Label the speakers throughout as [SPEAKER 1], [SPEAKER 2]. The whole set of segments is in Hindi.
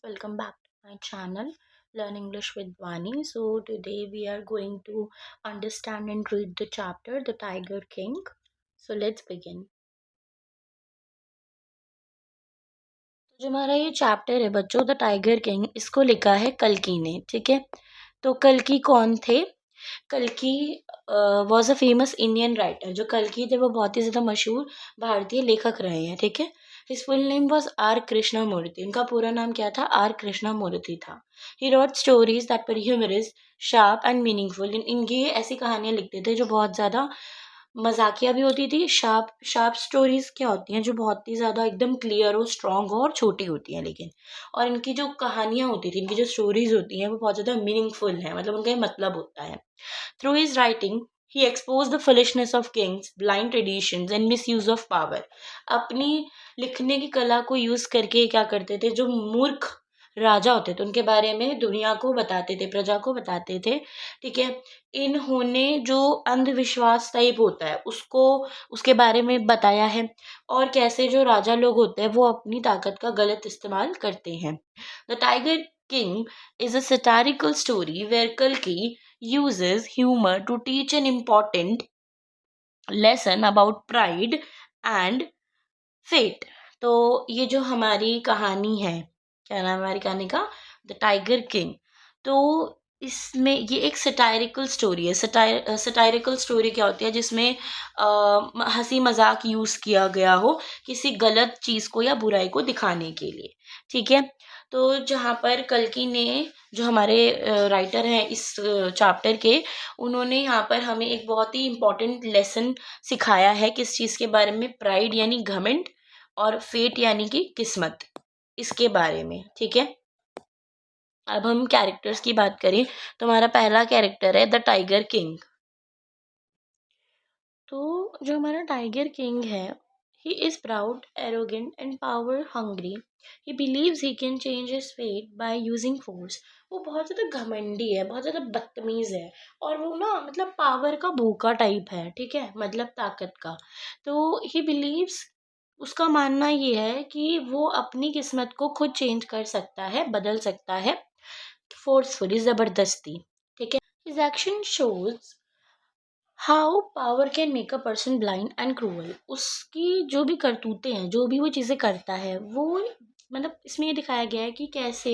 [SPEAKER 1] Welcome back to my channel Learn English with Vani. So today we are going to understand and read the chapter The Tiger King. So let's begin. जो हमारा ये चैप्टर है बच्चों, द टाइगर किंग, इसको लिखा है कल्कि ने. ठीक है, तो कल्कि कौन थे? कल्कि was a famous Indian writer. जो कल्कि थे वो बहुत ही ज़्यादा मशहूर भारतीय लेखक रहे हैं. ठीक है, his full name was R Krishnamurthy. उनका पूरा नाम क्या था? आर कृष्णमूर्ति था. He wrote stories that were humorous, sharp and meaningful. इनकी ऐसी कहानियाँ लिखते थे जो बहुत ज़्यादा मजाकिया भी होती थी. शार्प शार्प स्टोरीज क्या होती हैं? जो बहुत ही ज़्यादा एकदम क्लियर हो, स्ट्रॉन्ग हो और छोटी होती हैं. लेकिन और इनकी जो कहानियाँ होती थी, इनकी जो स्टोरीज होती हैं वो बहुत ज़्यादा मीनिंगफुल हैं. मतलब उनका ये मतलब होता है. Through his writing, he exposed the foolishness of kings, blind traditions and misuse of power. अपनी लिखने की कला को यूज करके ये क्या करते थे? जो मूर्ख राजा होते थे उनके बारे में दुनिया को बताते थे, प्रजा को बताते थे. ठीक है, इन्होंने जो अंधविश्वास टाइप होता है उसको, उसके बारे में बताया है. और कैसे जो राजा लोग होते हैं वो अपनी ताकत का गलत इस्तेमाल करते हैं. The tiger king is a satirical story where Kalki uses humor to teach an important lesson about pride and fate. तो ये जो हमारी कहानी है, क्या नाम है हमारी कहानी का? The tiger king. तो इसमें ये एक सटायरिकल स्टोरी है. सटायरिकल स्टोरी क्या होती है? जिसमें हंसी मजाक यूज किया गया हो किसी गलत चीज को या बुराई को दिखाने के लिए. ठीक है, तो जहाँ पर कल्कि ने, जो हमारे राइटर हैं इस चैप्टर के, उन्होंने यहाँ पर हमें एक बहुत ही इम्पोर्टेंट लेसन सिखाया है. किस चीज़ के बारे में? प्राइड यानी घमंड, और फेट यानी कि किस्मत, इसके बारे में. ठीक है, अब हम कैरेक्टर्स की बात करें तो हमारा पहला कैरेक्टर है द टाइगर किंग. तो जो हमारा टाइगर किंग है, he is proud, arrogant and power hungry. He believes he can change his fate by using force. वो बहुत ज़्यादा घमंडी है, बहुत ज़्यादा बदतमीज है, और वो ना मतलब पावर का भूखा टाइप है. ठीक है, मतलब ताकत का. तो ही बिलीव्स, उसका मानना ये है कि वो अपनी किस्मत को खुद चेंज कर सकता है, बदल सकता है, फोर्सफुली, ज़बरदस्ती. ठीक है, his action shows how power can make a person blind and cruel. उसकी जो भी करतूतें हैं, जो भी वो चीज़ें करता है, वो मतलब इसमें ये दिखाया गया है कि कैसे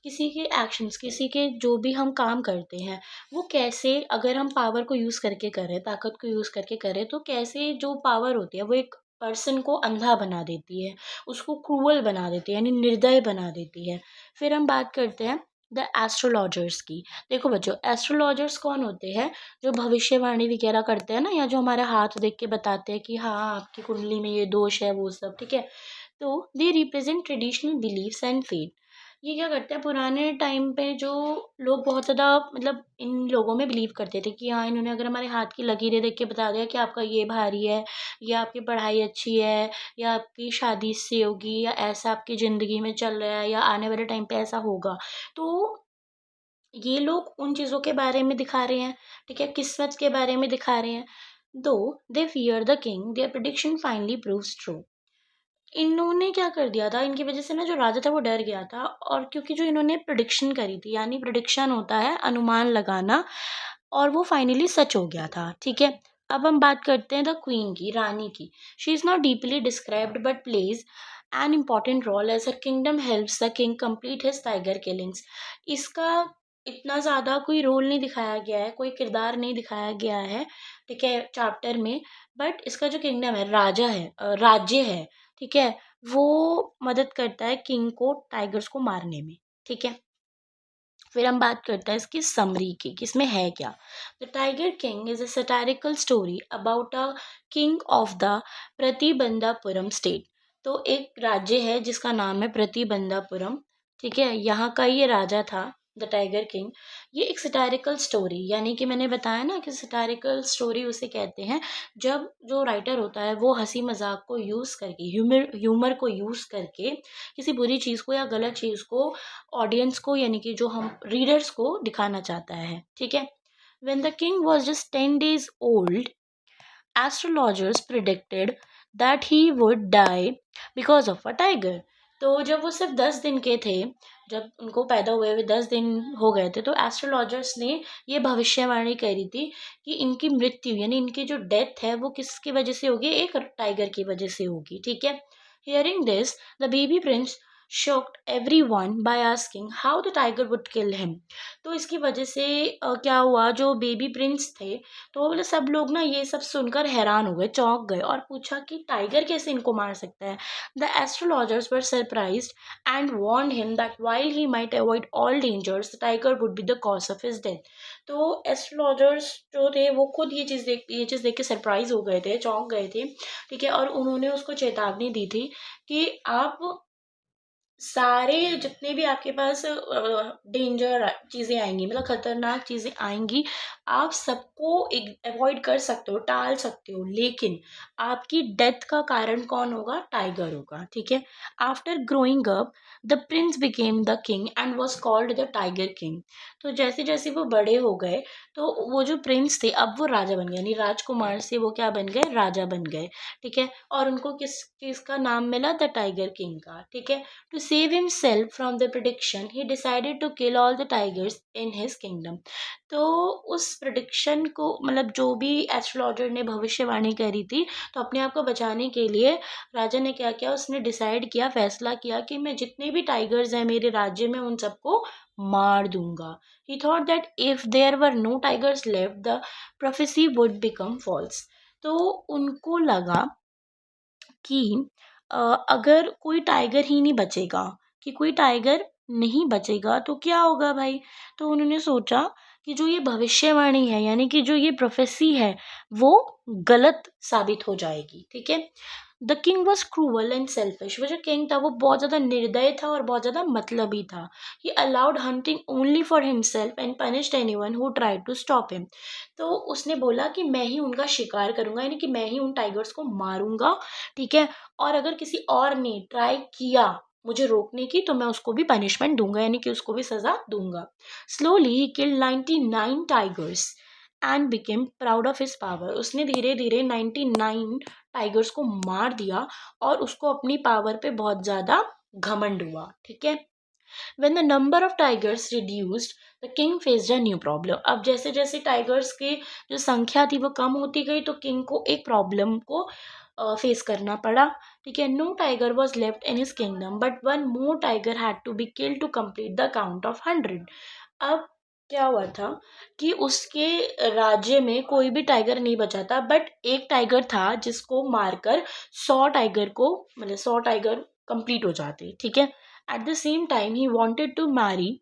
[SPEAKER 1] किसी के एक्शंस, किसी के जो भी हम काम करते हैं, वो कैसे, अगर हम पावर को यूज़ करके करें, ताकत को यूज़ करके करें, तो कैसे जो पावर होती है वो एक पर्सन को अंधा बना देती है, उसको क्रूअल बना देती है, यानी निर्दय बना देती है. फिर हम बात करते हैं द एस्ट्रोलॉजर्स की. देखो बच्चों, एस्ट्रोलॉजर्स कौन होते हैं? जो भविष्यवाणी वगैरह करते हैं ना, या जो हमारा हाथ देख के बताते हैं कि हाँ आपकी कुंडली में ये दोष है, वो सब. ठीक है, तो they represent traditional believes and faith. ये क्या करते हैं? पुराने टाइम पे जो लोग बहुत ज़्यादा मतलब इन लोगों में बिलीव करते थे कि हाँ, इन्होंने अगर हमारे हाथ की लकीरें देख के बता दिया कि आपका ये भारी है, या आपकी पढ़ाई अच्छी है, या आपकी शादी इससे होगी, या ऐसा आपकी ज़िंदगी में चल रहा है, या आने वाले टाइम पे ऐसा होगा, तो ये लोग उन चीज़ों के बारे में दिखा रहे हैं. ठीक है, किस्मत के बारे में दिखा रहे हैं. Though they fear the king, their prediction finally proves true. इन्होंने क्या कर दिया था? इनकी वजह से ना जो राजा था वो डर गया था, और क्योंकि जो इन्होंने प्रिडिक्शन करी थी, यानी प्रिडिक्शन होता है अनुमान लगाना, और वो फाइनली सच हो गया था. ठीक है, अब हम बात करते हैं द क्वीन की, रानी की. She is not deeply described but plays an important role as her kingdom helps the king complete his tiger killings. इसका इतना ज़्यादा कोई रोल नहीं दिखाया गया है, कोई किरदार नहीं दिखाया गया है. ठीक है, चैप्टर में. बट इसका जो किंगडम है, राजा है, राज्य है, ठीक है, वो मदद करता है किंग को टाइगर्स को मारने में. ठीक है, फिर हम बात करते हैं इसकी समरी की, कि इसमें है क्या. The tiger king is a satirical story about a king of the Pratibandhapuram state. तो एक राज्य है जिसका नाम है प्रतिबंधापुरम. ठीक है, यहाँ का ये राजा था द टाइगर किंग. ये एक सटारिकल स्टोरी, यानी कि मैंने बताया ना कि सटारिकल स्टोरी उसे कहते हैं जब जो राइटर होता है वो हंसी मजाक को यूज़ करके, ह्यूमर ह्यूमर को यूज़ करके किसी बुरी चीज़ को या गलत चीज़ को ऑडियंस को, यानी कि जो हम रीडर्स को दिखाना चाहता है. ठीक है, when the king was just 10 days old, astrologers predicted that he would die because of a tiger. तो जब वो सिर्फ 10 दिन के थे जब उनको पैदा हुए हुए 10 दिन हो गए थे, तो एस्ट्रोलॉजर्स ने ये भविष्यवाणी करी थी कि इनकी मृत्यु यानी इनकी जो डेथ है वो किसकी वजह से होगी, एक टाइगर की वजह से होगी, ठीक है। Hearing this the baby Prince shocked everyone by asking how the tiger would kill him। तो इसकी वजह से क्या हुआ, जो बेबी प्रिंस थे तो वो बोले सब लोग ना ये सब सुनकर हैरान हो गए, चौंक गए और पूछा कि टाइगर कैसे इनको मार सकता है। The astrologers were surprised and warned him that while he might avoid all dangers the tiger would be the cause of his death. तो एस्ट्रोलॉजर्स जो थे वो खुद ये चीज़ देख के सरप्राइज हो गए थे, चौंक गए थे, ठीक है। और उन्होंने उसको चेतावनी दी थी कि आप सारे जितने भी आपके पास डेंजर चीज़ें आएंगी, मतलब खतरनाक चीज़ें आएंगी, आप सबको अवॉइड कर सकते हो, टाल सकते हो, लेकिन आपकी डेथ का कारण कौन होगा, टाइगर होगा, ठीक है। After growing up the Prince became the king and was called the tiger king. तो जैसे जैसे वो बड़े हो गए तो वो जो प्रिंस थे अब वो राजा बन गए, यानी राजकुमार से वो क्या बन गए, राजा बन गए, ठीक है। और उनको किस चीज़ का नाम मिला, द टाइगर किंग का, ठीक है। To save himself from the prediction, he decided to kill all the tigers in his kingdom। तो उस prediction को, मतलब जो भी एस्ट्रोलॉजर ने भविष्यवाणी करी थी, तो अपने आप को बचाने के लिए राजा ने क्या किया, उसने डिसाइड किया, फैसला किया कि मैं जितने भी टाइगर्स हैं मेरे राज्य में उन सबको मार दूंगा। He thought that if there were no tigers left, the prophecy would become false। तो उनको लगा कि अगर कोई टाइगर ही नहीं बचेगा, कि कोई टाइगर नहीं बचेगा तो क्या होगा भाई। तो उन्होंने सोचा कि जो ये भविष्यवाणी है यानी कि जो ये प्रोफेसी है वो गलत साबित हो जाएगी, ठीक है। The king was cruel and selfish. वो जो किंग था वो बहुत ज़्यादा निर्दय था और बहुत ज़्यादा मतलबी था। He allowed hunting only for himself and punished anyone who tried to stop him. तो उसने बोला कि मैं ही उनका शिकार करूंगा, यानी कि मैं ही उन टाइगर्स को मारूंगा, ठीक है। और अगर किसी और ने ट्राई किया मुझे रोकने की तो मैं उसको भी पनिशमेंट दूंगा, यानी कि उसको भी सजा दूंगा। Slowly he killed 99 tigers and became proud of his power. उसने धीरे धीरे 99 टाइगर्स को मार दिया और उसको अपनी पावर पे बहुत ज़्यादा घमंड हुआ, ठीक है। When the number of tigers reduced, the king faced a new problem। अब जैसे जैसे टाइगर्स की जो संख्या थी वो कम होती गई तो किंग को एक प्रॉब्लम को फेस करना पड़ा, ठीक है। No tiger was left in his kingdom but one more tiger had to be killed to complete the count of 100। अब क्या हुआ था कि उसके राज्य में कोई भी टाइगर नहीं बचा था, बट एक टाइगर था जिसको मारकर 100 टाइगर को, मतलब 100 टाइगर कंप्लीट हो जाते, ठीक है। At the same time he wanted to marry.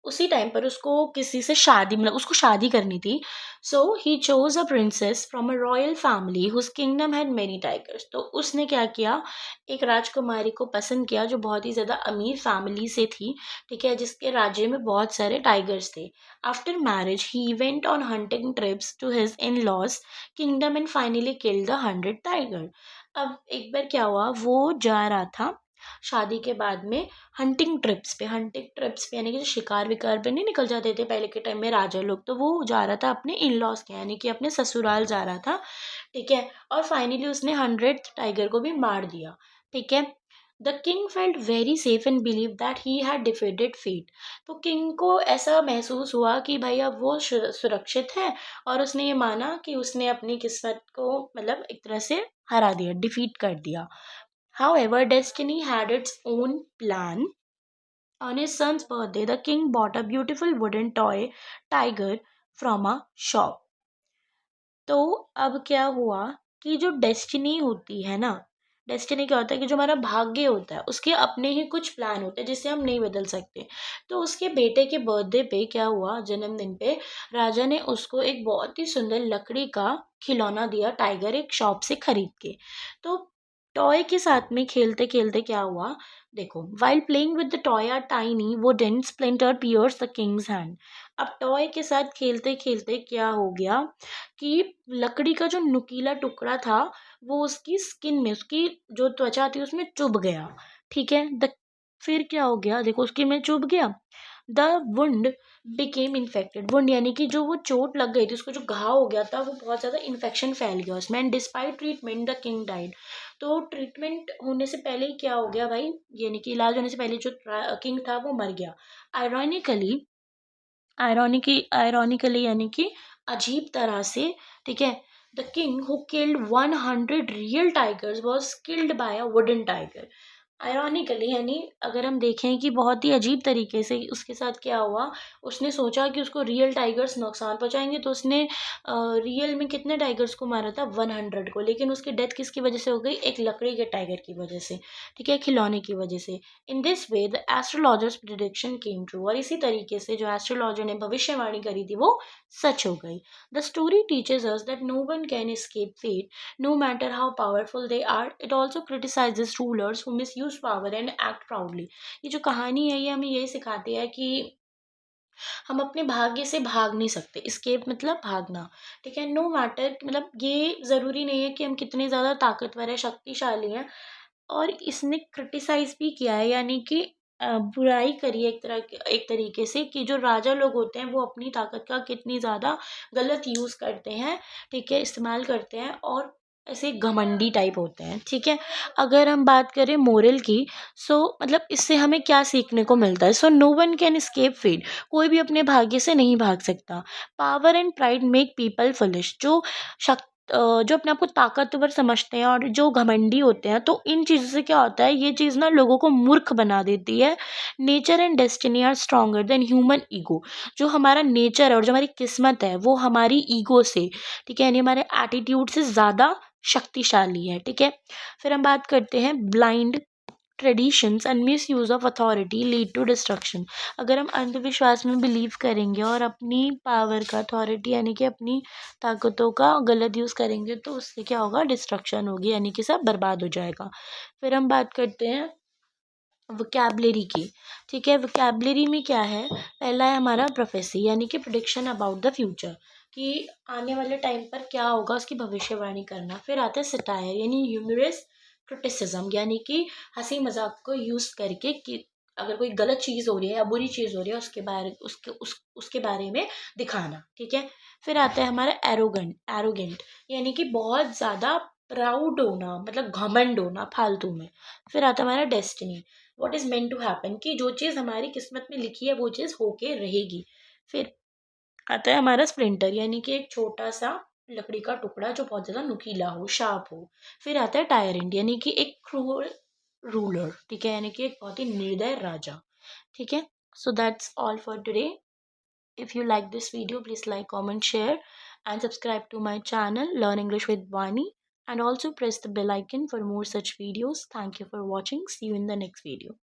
[SPEAKER 1] उसी टाइम पर उसको किसी से शादी, मतलब उसको शादी करनी थी। So he chose a princess from a royal family whose kingdom had many tigers. तो उसने क्या किया, एक राजकुमारी को पसंद किया जो बहुत ही ज़्यादा अमीर फैमिली से थी, ठीक है, जिसके राज्य में बहुत सारे टाइगर्स थे। After marriage he went on hunting trips to his in laws kingdom and finally killed the 100 tiger. अब एक बार क्या हुआ, वो जा रहा था शादी के बाद में हंटिंग ट्रिप्स पे यानी कि जो शिकार विकार पे नहीं निकल जाते थे पहले के टाइम में राजा लोग, तो वो जा रहा था अपने इन लॉज के, यानी कि अपने ससुराल जा रहा था, ठीक है। और फाइनली उसने 100 टाइगर को भी मार दिया, ठीक है। The king felt very safe and believe that he had defeated fate. तो किंग को ऐसा महसूस हुआ कि भाई अब वो सुरक्षित है, और उसने ये माना कि उसने अपनी किस्मत को, मतलब एक तरह से हरा दिया, डिफीट कर दिया। However, destiny had its own plan. On his son's birthday, the king bought a beautiful wooden toy tiger from a shop। तो अब क्या हुआ कि जो डेस्टिनी होती है ना, डेस्टिनी क्या होता है कि जो हमारा भाग्य होता है उसके अपने ही कुछ प्लान होते हैं जिसे हम नहीं बदल सकते। तो उसके बेटे के बर्थडे पे क्या हुआ, जन्मदिन पे राजा ने उसको एक बहुत ही सुंदर लकड़ी का खिलौना दिया, टाइगर, एक शॉप से खरीद के। तो टॉय के साथ में खेलते खेलते क्या हुआ, देखो, while playing with the toy are tiny wooden splinter pierce the king's hand. अब टॉय के साथ खेलते खेलते क्या हो गया कि लकड़ी का जो नुकीला टुकड़ा था वो उसकी स्किन में, उसकी जो त्वचा थी उसमें चुभ गया, ठीक है। फिर क्या हो गया, देखो, स्किन में चुभ गया। The wound became infected. Wound यानी कि जो वो चोट लग गई थी, उसको जो घाव हो गया था, वो बहुत ज़्यादा इन्फेक्शन फैल गया उसमें। And despite treatment the king died. तो ट्रीटमेंट होने से पहले ही क्या हो गया भाई, यानी कि इलाज होने से पहले जो किंग था वो मर गया। आयरॉनिकली, आयरॉनिकली यानी कि अजीब तरह से, ठीक है, the king who killed 100 real tigers was killed by a wooden tiger. Ironically यानी अगर हम देखें कि बहुत ही अजीब तरीके से उसके साथ क्या हुआ, उसने सोचा कि उसको रियल टाइगर्स नुकसान पहुंचाएंगे, तो उसने रियल में कितने टाइगर्स को मारा था, 100 को। लेकिन उसकी डेथ किसकी वजह से हो गई, एक लकड़ी के टाइगर की वजह से, ठीक है, खिलौने की वजह से। In this way the astrologers prediction came true. और इसी तरीके से जो एस्ट्रोलॉजर ने भविष्यवाणी करी थी वो सच हो गई। The story teaches us that no one can escape fate, no matter how powerful they are. It also criticizes rulers who misuse power and act proudly. ये जो कहानी है ये हमें यही सिखाती है कि हम अपने भाग्य से भाग नहीं सकते। एस्केप मतलब भागना, ठीक है। नो मैटर, मतलब ये ज़रूरी नहीं है कि हम कितने ज़्यादा ताकतवर है, शक्तिशाली हैं। और इसने क्रिटिसाइज भी किया है, यानी कि बुराई करी है एक तरीके से, कि जो राजा लोग होते हैं वो अपनी ताकत का कितनी ज़्यादा गलत यूज़ करते हैं, ठीक है, इस्तेमाल करते हैं, और ऐसे घमंडी टाइप होते हैं, ठीक है। अगर हम बात करें मोरल की, सो मतलब इससे हमें क्या सीखने को मिलता है। So no one can escape fate, कोई भी अपने भाग्य से नहीं भाग सकता। Power and pride make people foolish, जो अपने आप को ताकतवर समझते हैं और जो घमंडी होते हैं, तो इन चीज़ों से क्या होता है, ये चीज़ ना लोगों को मूर्ख बना देती है। Nature and destiny are stronger than human ego. जो हमारा नेचर है और जो हमारी किस्मत है वो हमारी ईगो से, ठीक है, यानी हमारे एटीट्यूड से ज़्यादा शक्तिशाली है, ठीक है। फिर हम बात करते हैं blind traditions and misuse of authority lead to destruction. अगर हम अंधविश्वास में बिलीव करेंगे और अपनी पावर का, अथॉरिटी यानी कि अपनी ताकतों का गलत यूज़ करेंगे, तो उससे क्या होगा, डिस्ट्रक्शन होगी, यानी कि सब बर्बाद हो जाएगा। फिर हम बात करते हैं वोकैबलरी की, ठीक है। वोकैबलरी में क्या है, पहला है हमारा प्रोफेसी, यानी कि प्रिडिक्शन अबाउट द फ्यूचर, कि आने वाले टाइम पर क्या होगा उसकी भविष्यवाणी करना। फिर आता है सटायर, यानी ह्यूमरस क्रिटिसिज्म, यानी कि हंसी मजाक को यूज़ करके कि अगर कोई गलत चीज़ हो रही है या बुरी चीज़ हो रही है उसके बारे में दिखाना, ठीक है। फिर आता है हमारा एरोगेंट, यानी कि बहुत ज़्यादा प्राउड होना, मतलब घमंड होना फालतू में। फिर आता है हमारा destiny, what is meant to happen, कि जो चीज़ हमारी किस्मत में लिखी है वो चीज़ होके रहेगी। फिर आता है हमारा स्प्लिंटर, यानी कि एक छोटा सा लकड़ी का टुकड़ा जो बहुत ज़्यादा नुकीला हो, शार्प हो। फिर आता है टायरेंट, यानी कि एक क्रूर रूलर, ठीक है, यानी कि एक बहुत ही निर्दय राजा, ठीक है। So that's all for today. If you like this video, please like, comment, share and subscribe to my channel Learn English with Vani, and also press the bell icon for more such videos. Thank you for watching. See you in the next video.